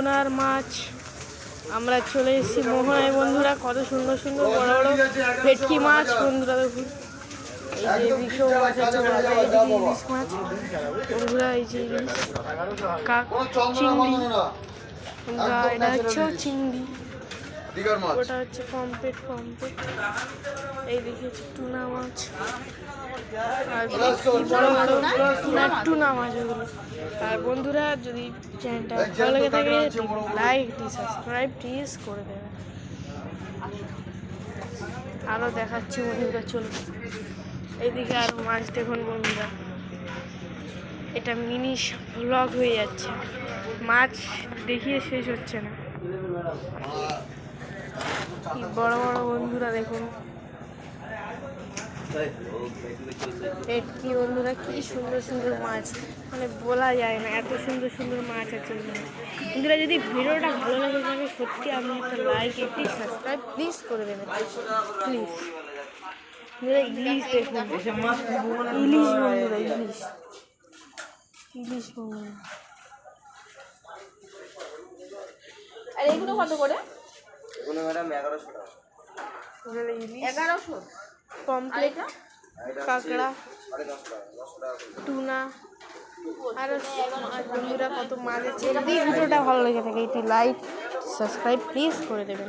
মোহনার মাছ। আমরা চলে এসেছি মোহনায় বন্ধুরা। কত সুন্দর সুন্দর বড় বড় ভেটকি মাছ বন্ধুরা দেখুন। এই যে ইলিশও মাছ আছে, এইদিকে ইলিশ মাছ বন্ধুরা। এই যে ইলিশ চিংড়ি বন্ধুরা, এটা হচ্ছে চিংড়ি, ওটা হচ্ছে পমফ্রেট। এইদিকে হচ্ছে টুনা মাছ, আর বড় বড় টুনা মাছ ওগুলো। আর বন্ধুরা যদি চ্যানেলটা ভালো লেগে থাকে লাইক সাবস্ক্রাইব প্লিজ করে দেবেন। আরও দেখাচ্ছি বন্ধুরা, চলুন। এইদিকে আরও মাছ দেখুন বন্ধুরা। এটা মিনি ব্লগ হয়ে যাচ্ছে, মাছ দেখিয়ে শেষ হচ্ছে না। কি বড় বড় বন্ধুরা দেখুন ভেটকি বন্ধুরা, কি সুন্দর সুন্দর মাছ, মানে বলা যায় না, এত সুন্দর সুন্দর মাছ আছে বন্ধুরা। যদি ভিডিওটা ভালো লাগে থাকে সত্যি আপনি একটা লাইক একটি সাবস্ক্রাইব প্লিজ করে দেবেন প্লিজ। ইলিশ দেখুন, ইলিশ বন্ধুরা, ইলিশ বন্ধুরা। আর এগুলো কত করে? এগুলো ম্যাডাম 1100 টাকা। ইলিশ 1100। পমফ্রেট, কাঁকড়া, 10.5 টাকা, 10 টাকা। টুনা, আরও বন্ধুরা কত মাছ আছে। যদি ভিডিওটা ভালো লেগে থাকে একটি লাইক সাবস্ক্রাইব প্লিজ করে দেবেন।